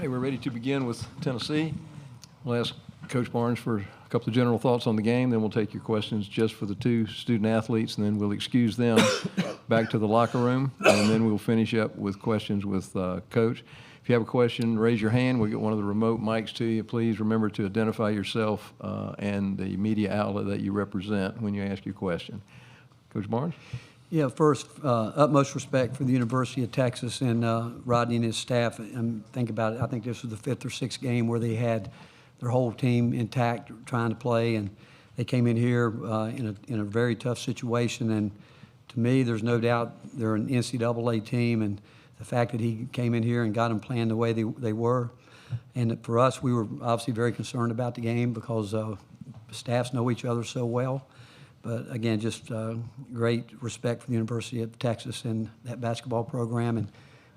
Hey, we're ready to begin with Tennessee. We'll ask Coach Barnes for a couple of general thoughts on the game, then we'll take your questions just for the two student athletes, and then we'll excuse them back to the locker room, and then we'll finish up with questions with Coach. If you have a question, raise your hand. We'll get one of the remote mics to you. Please remember to identify yourself and the media outlet that you represent when you ask your question. Coach Barnes? Yeah, first, utmost respect for the University of Texas and Rodney and his staff. And think about it, I think this was the fifth or sixth game where they had their whole team intact trying to play, and they came in here in a very tough situation. And to me, there's no doubt they're an NCAA team, and the fact that he came in here and got them playing the way they were. And for us, we were obviously very concerned about the game because staffs know each other so well. But again, just great respect for the University of Texas and that basketball program, and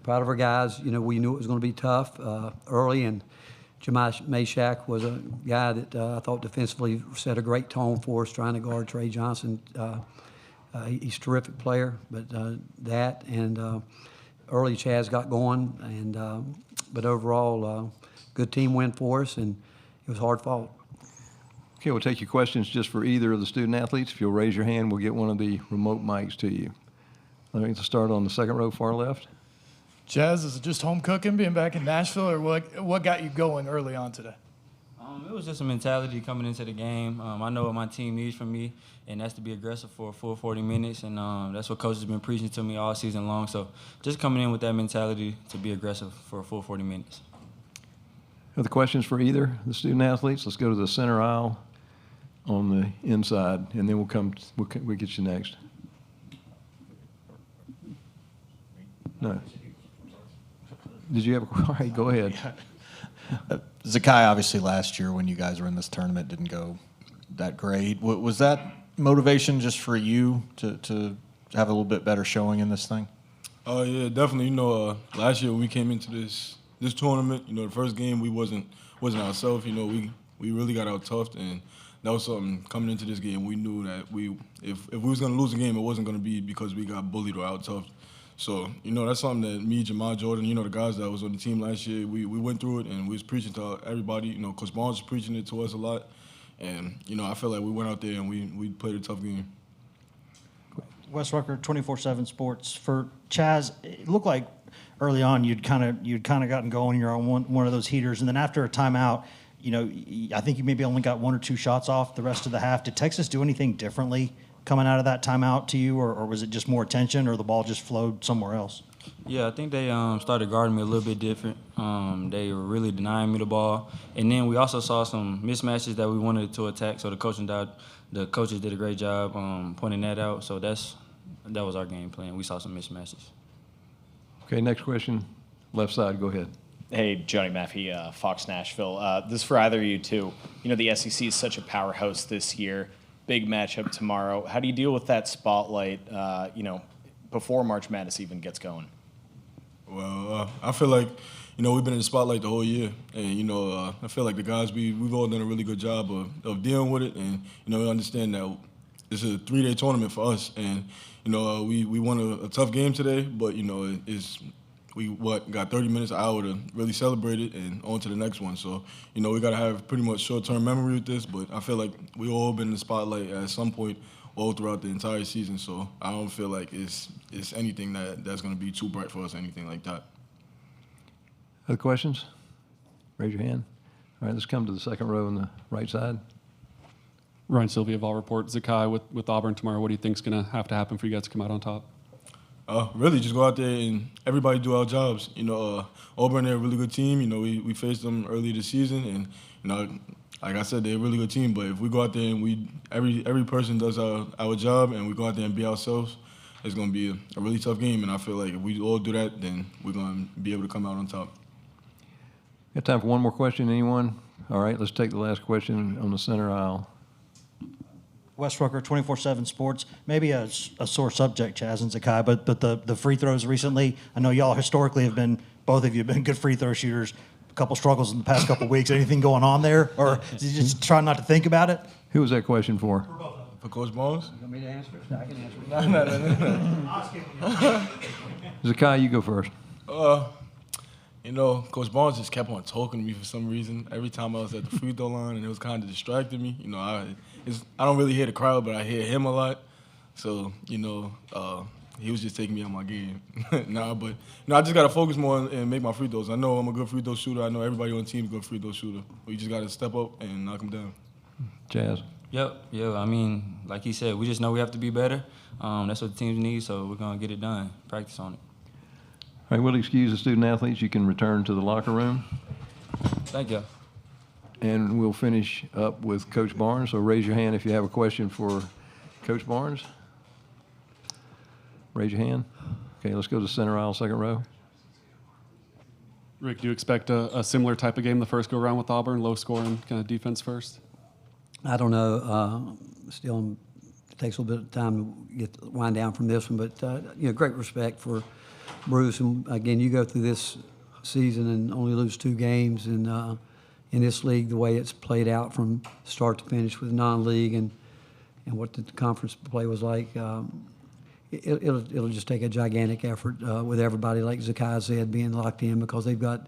proud of our guys. You know, we knew it was going to be tough early, and Jemai Mashak was a guy that I thought defensively set a great tone for us, trying to guard Trey Johnson. He's a terrific player, but that and early Chaz got going, and but overall, good team win for us, and it was hard fought. Okay, we'll take your questions just for either of the student athletes. If you'll raise your hand, we'll get one of the remote mics to you. I think to start on the second row, far left. Chaz, is it just home cooking, being back in Nashville, or what got you going early on today? It was just a mentality coming into the game. I know what my team needs from me, and that's to be aggressive for a full 40 minutes, and that's what Coach has been preaching to me all season long. So just coming in with that mentality to be aggressive for a full 40 minutes. Other questions for either of the student athletes? Let's go to the center aisle on the inside, and then we'll get you next. No. Did you have a, all right, go ahead. Zakai, obviously last year when you guys were in this tournament didn't go that great. Was that motivation just for you to have a little bit better showing in this thing? Oh, yeah, definitely. You know, last year when we came into this tournament, you know, the first game we wasn't ourselves. You know, we really got out tough, and that was something coming into this game. We knew that if we was going to lose a game, it wasn't going to be because we got bullied or out tough. So, you know, that's something that me, Jamal, Jordan, you know, the guys that was on the team last year, we went through it, and we was preaching to everybody. You know, Coach Barnes was preaching it to us a lot. And, you know, I feel like we went out there and we played a tough game. Wes Rucker, 24/7 Sports. For Chaz, it looked like early on you'd kind of gotten going. You're on one of those heaters, and then after a timeout, you know, I think you maybe only got one or two shots off the rest of the half. Did Texas do anything differently coming out of that timeout to you, or was it just more attention, or the ball just flowed somewhere else? Yeah, I think they started guarding me a little bit different. They were really denying me the ball. And then we also saw some mismatches that we wanted to attack, so the coaches did a great job pointing that out. So that was our game plan. We saw some mismatches. Okay, next question, left side, go ahead. Hey, Johnny Maffey, Fox Nashville. This is for either of you, too. You know, the SEC is such a powerhouse this year. Big matchup tomorrow. How do you deal with that spotlight, you know, before March Madness even gets going? Well, I feel like, you know, we've been in the spotlight the whole year. And, you know, I feel like the guys, we've all done a really good job of dealing with it. And, you know, we understand that it's a 3-day tournament for us. And, you know, we won a tough game today, but, you know, we got 30 minutes, an hour to really celebrate it and on to the next one. So, you know, we got to have pretty much short-term memory with this, but I feel like we all been in the spotlight at some point all throughout the entire season. So I don't feel like it's anything that's going to be too bright for us, anything like that. Other questions? Raise your hand. All right, let's come to the second row on the right side. Ryan Sylvia, Vol Report. Zakai, with Auburn tomorrow, what do you think is going to have to happen for you guys to come out on top? Really, just go out there and everybody do our jobs. You know, Auburn, they're a really good team. You know, we faced them earlier this season, and, you know, like I said, they're a really good team. But if we go out there and every person does our job and we go out there and be ourselves, it's going to be a really tough game. And I feel like if we all do that, then we're going to be able to come out on top. Got time for one more question, anyone? All right, let's take the last question on the center aisle. Wes Rucker, 24/7 Sports. Maybe a sore subject, Chaz and Zakai, but the free throws recently. I know y'all historically both of you have been good free throw shooters. A couple struggles in the past couple weeks. Anything going on there, or just try not to think about it? Who was that question for? For Coach Barnes? You want me to answer it? I can answer it. Zakai, you go first. You know, Coach Barnes just kept on talking to me for some reason. Every time I was at the free throw line, and it was kind of distracting me. You know, I don't really hear the crowd, but I hear him a lot. So, you know, he was just taking me out my game. I just got to focus more and make my free throws. I know I'm a good free throw shooter. I know everybody on the team is a good free throw shooter. But you just got to step up and knock them down. Chaz. Yep. Yeah. I mean, like he said, we just know we have to be better. That's what the teams need, so we're gonna get it done. Practice on it. All right, we'll excuse the student athletes. You can return to the locker room. Thank you. And we'll finish up with Coach Barnes. So raise your hand if you have a question for Coach Barnes. Raise your hand. Okay, let's go to center aisle, second row. Rick, do you expect a similar type of game the first go-around with Auburn, low scoring kind of defense first? I don't know. Still, it takes a little bit of time to wind down from this one, but great respect for Bruce. And again, you go through this season and only lose 2 games, and in this league, the way it's played out from start to finish with non-league and what the conference play was like, it'll just take a gigantic effort with everybody, like Zakai said, being locked in, because they've got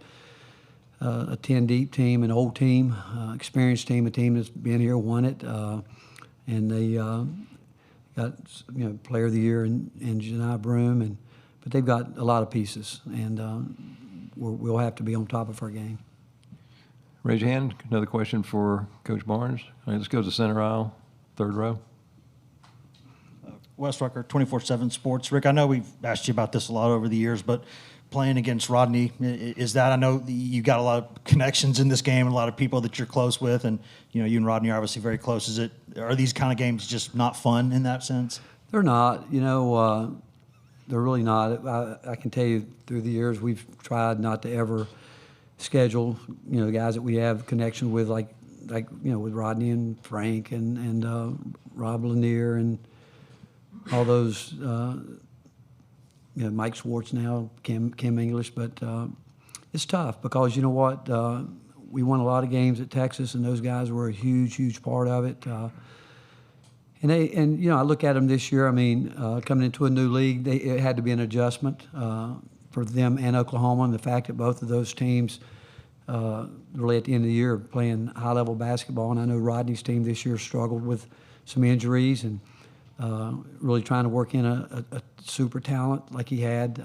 a 10-deep team, an old team, experienced team, a team that's been here, won it, and they got Player of the Year in Janai Broom, but they've got a lot of pieces, and we'll have to be on top of our game. Raise your hand. Another question for Coach Barnes. All right, let's go to center aisle, third row. Wes Rucker, 24/7 Sports. Rick, I know we've asked you about this a lot over the years, but playing against Rodney, is that, I know you got a lot of connections in this game and a lot of people that you're close with, and you and Rodney are obviously very close. Are these kind of games just not fun in that sense? They're not. They're really not. I can tell you through the years we've tried not to ever schedule, the guys that we have connection with, like with Rodney and Frank and Rob Lanier and all those, Mike Schwartz now, Kim English, but it's tough because you know what, we won a lot of games at Texas, and those guys were a huge part of it. And I look at them this year. I mean, coming into a new league, it had to be an adjustment for them and Oklahoma, and the fact that both of those teams really at the end of the year are playing high-level basketball. And I know Rodney's team this year struggled with some injuries and really trying to work in a super talent like he had,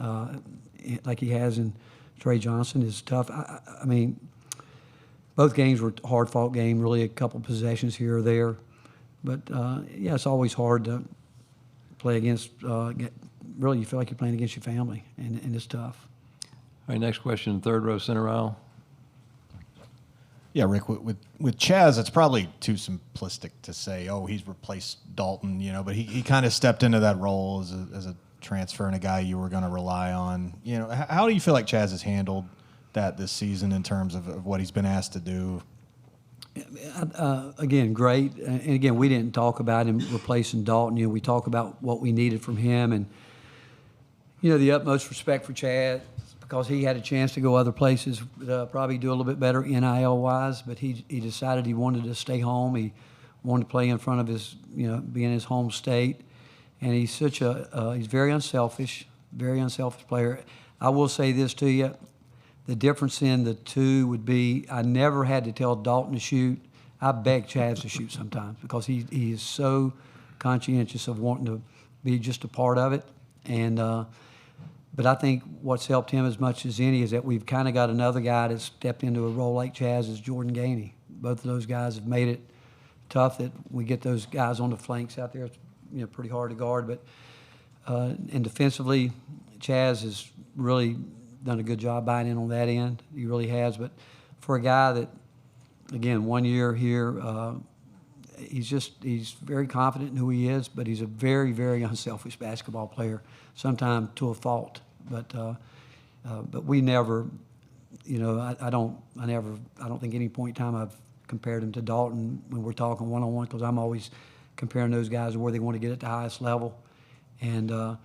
like he has in Trey Johnson is tough. I mean, both games were hard-fought game, really a couple possessions here or there. But, it's always hard to play against, really you feel like you're playing against your family, and it's tough. All right, next question, third row, center aisle. Yeah, Rick, with Chaz, it's probably too simplistic to say, oh, he's replaced Dalton, but he kind of stepped into that role as a transfer and a guy you were going to rely on. How do you feel like Chaz has handled that this season in terms of what he's been asked to do? Again, great. And again, we didn't talk about him replacing Dalton. We talk about what we needed from him, and the utmost respect for Chad, because he had a chance to go other places, probably do a little bit better NIL-wise, but he decided he wanted to stay home. He wanted to play in front of his, be in his home state, and he's he's very unselfish player. I will say this to you. The difference in the two would be I never had to tell Dalton to shoot. I begged Chaz to shoot sometimes because he is so conscientious of wanting to be just a part of it. And but I think what's helped him as much as any is that we've kind of got another guy that's stepped into a role like Chaz is Jordan Gainey. Both of those guys have made it tough that we get those guys on the flanks out there. It's pretty hard to guard. But and defensively, Chaz has really done a good job buying in on that end. He really has. But for a guy that, again, 1 year here, he's very confident in who he is, but he's a very, very unselfish basketball player, sometimes to a fault. But we never, I don't think any point in time I've compared him to Dalton when we're talking one-on-one, because I'm always comparing those guys to where they want to get at the highest level. And, I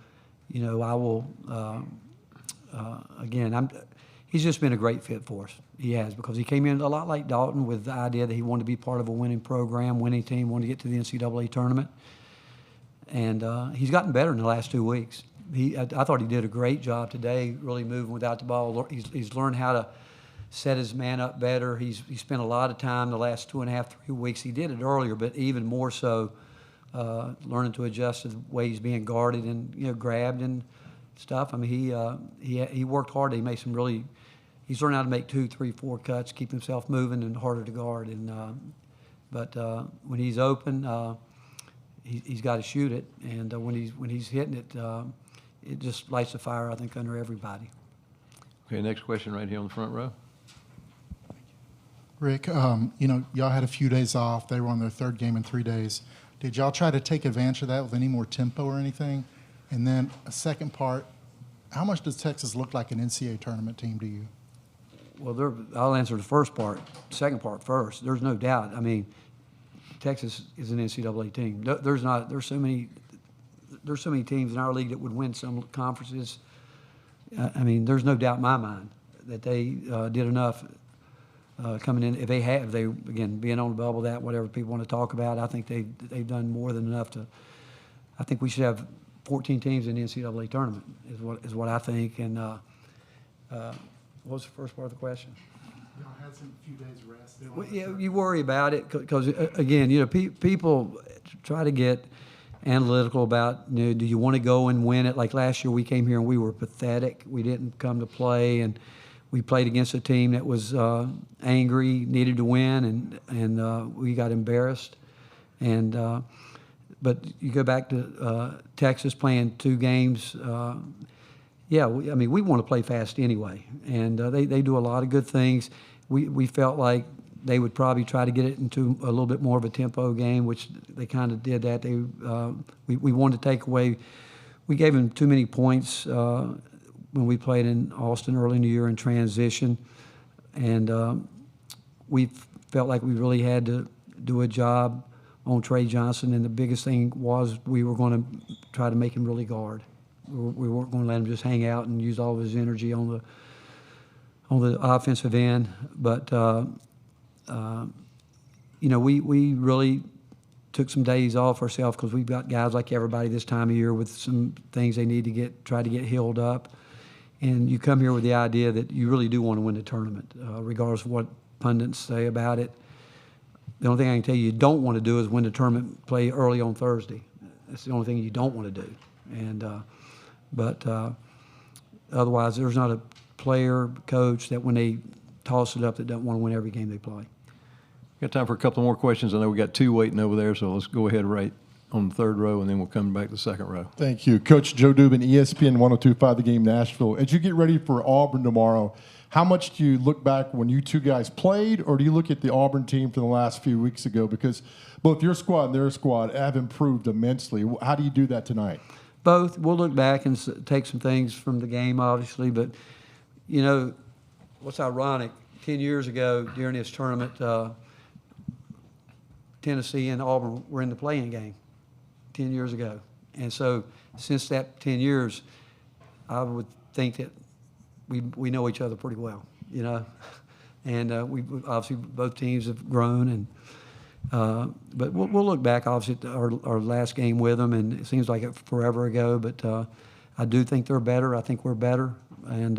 will, again, he's just been a great fit for us. He has, because he came in a lot like Dalton with the idea that he wanted to be part of a winning program, winning team, wanted to get to the NCAA tournament. And he's gotten better in the last 2 weeks. I thought he did a great job today, really moving without the ball. He's learned how to set his man up better. He spent a lot of time the last 2.5, 3 weeks. He did it earlier, but even more so, learning to adjust to the way he's being guarded and grabbed and stuff. I mean, he worked hard. He made some really. He's learned how to make 2, 3, 4 cuts, keep himself moving, and harder to guard. And but when he's open, he's got to shoot it. And when he's hitting it, it just lights the fire, I think, under everybody. Okay, next question right here on the front row. Rick, y'all had a few days off. They were on their third game in 3 days. Did y'all try to take advantage of that with any more tempo or anything? And then a second part, how much does Texas look like an NCAA tournament team to you? Well, I'll answer the first part. Second part first. There's no doubt. I mean, Texas is an NCAA team. There's so many teams in our league that would win some conferences. I mean, there's no doubt in my mind that they did enough coming in. If they again being on the bubble, that whatever people want to talk about, I think they've done more than enough to. I think we should have 14 teams in the NCAA tournament. Is what I think. And what was the first part of the question? Y'all had some few days rest. Well, yeah, you worry about it because again, people try to get analytical about, do you want to go and win it? Like last year, we came here and we were pathetic. We didn't come to play, and we played against a team that was angry, needed to win, and we got embarrassed. And but you go back to Texas playing 2 games. We want to play fast anyway, and they do a lot of good things. We felt like they would probably try to get it into a little bit more of a tempo game, which they kind of did that. We wanted to take away. We gave them too many points when we played in Austin early in the year in transition, and we felt like we really had to do a job on Trey Johnson. And the biggest thing was we were going to try to make him really guard. We weren't going to let him just hang out and use all of his energy on the offensive end. But we really took some days off ourselves because we've got guys like everybody this time of year with some things they need to try to get healed up. And you come here with the idea that you really do want to win the tournament, regardless of what pundits say about it. The only thing I can tell you don't want to do is win the tournament, play early on Thursday. That's the only thing you don't want to do. And but otherwise, there's not a player, coach that when they toss it up that doesn't want to win every game they play. Got time for a couple more questions. I know we got 2 waiting over there, so let's go ahead right on the third row, and then we'll come back to the second row. Thank you. Coach Joe Dubin, ESPN 102.5 The Game Nashville. As you get ready for Auburn tomorrow, how much do you look back when you 2 guys played, or do you look at the Auburn team from the last few weeks ago? Because both your squad and their squad have improved immensely. How do you do that tonight? Both. We'll look back and take some things from the game, obviously. But, what's ironic, 10 years ago during this tournament, Tennessee and Auburn were in the play-in game 10 years ago. And so since that 10 years, I would think that we know each other pretty well, And we obviously both teams have grown, and but we'll look back obviously at our last game with them, and it seems like forever ago. But I do think they're better. I think we're better, and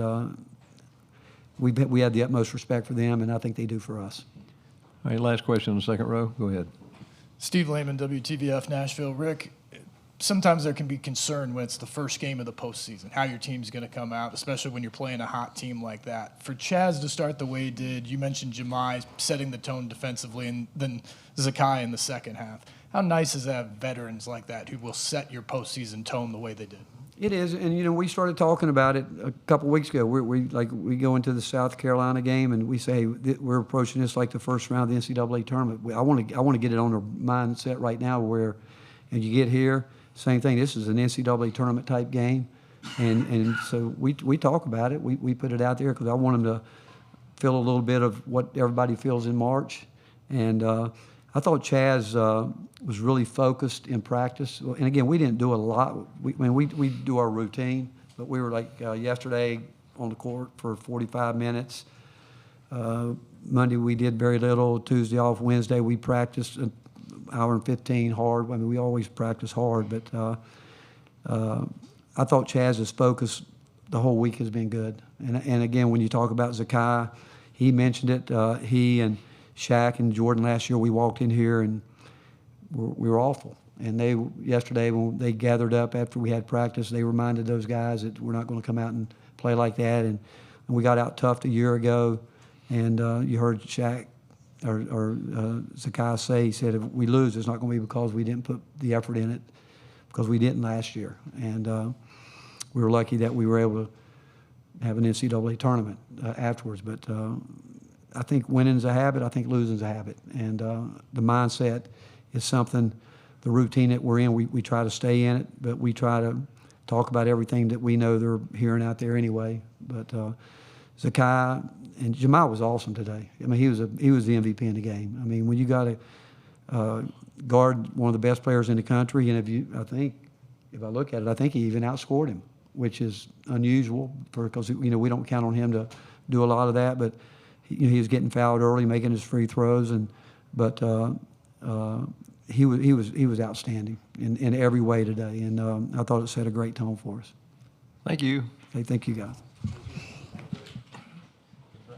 we have the utmost respect for them, and I think they do for us. All right, last question on the second row. Go ahead. Steve Lehman, WTVF Nashville. Rick, sometimes there can be concern when it's the first game of the postseason, how your team's going to come out, especially when you're playing a hot team like that. For Chaz to start the way he did, you mentioned Jemai setting the tone defensively, and then Zakai in the second half. How nice is to have veterans like that who will set your postseason tone the way they did? It is, and we started talking about it a couple weeks ago. We go into the South Carolina game and we say we're approaching this like the first round of the NCAA tournament. I want to get it on our mindset right now where, and you get here, same thing. This is an NCAA tournament type game, and so we talk about it. We put it out there because I want them to feel a little bit of what everybody feels in March, and I thought Chaz was really focused in practice. And again, we didn't do a lot. We do our routine, but we were like yesterday on the court for 45 minutes. Monday we did very little. Tuesday off. Wednesday we practiced an hour and 15 hard. We always practice hard, but I thought Chaz's focus the whole week has been good. And again, when you talk about Zakai, he mentioned it. He and Shaq and Jordan last year, we walked in here and we were awful. And yesterday when they gathered up after we had practice, they reminded those guys that we're not going to come out and play like that. And we got out tough a year ago. And you heard Shaq or Zakai say, he said, if we lose, it's not going to be because we didn't put the effort in it, because we didn't last year. And we were lucky that we were able to have an NCAA tournament afterwards. But I think winning's a habit. I think losing's a habit. And the mindset is something, the routine that we're in, we try to stay in it, but we try to talk about everything that we know they're hearing out there anyway. But Zakai and Jamal was awesome today. I mean, he was the MVP in the game. I mean, when you got to guard one of the best players in the country, and I think if I look at it, I think he even outscored him, which is unusual because we don't count on him to do a lot of that. But he was getting fouled early, making his free throws, but he was outstanding in every way today, and I thought it set a great tone for us. Thank you. Okay, thank you guys.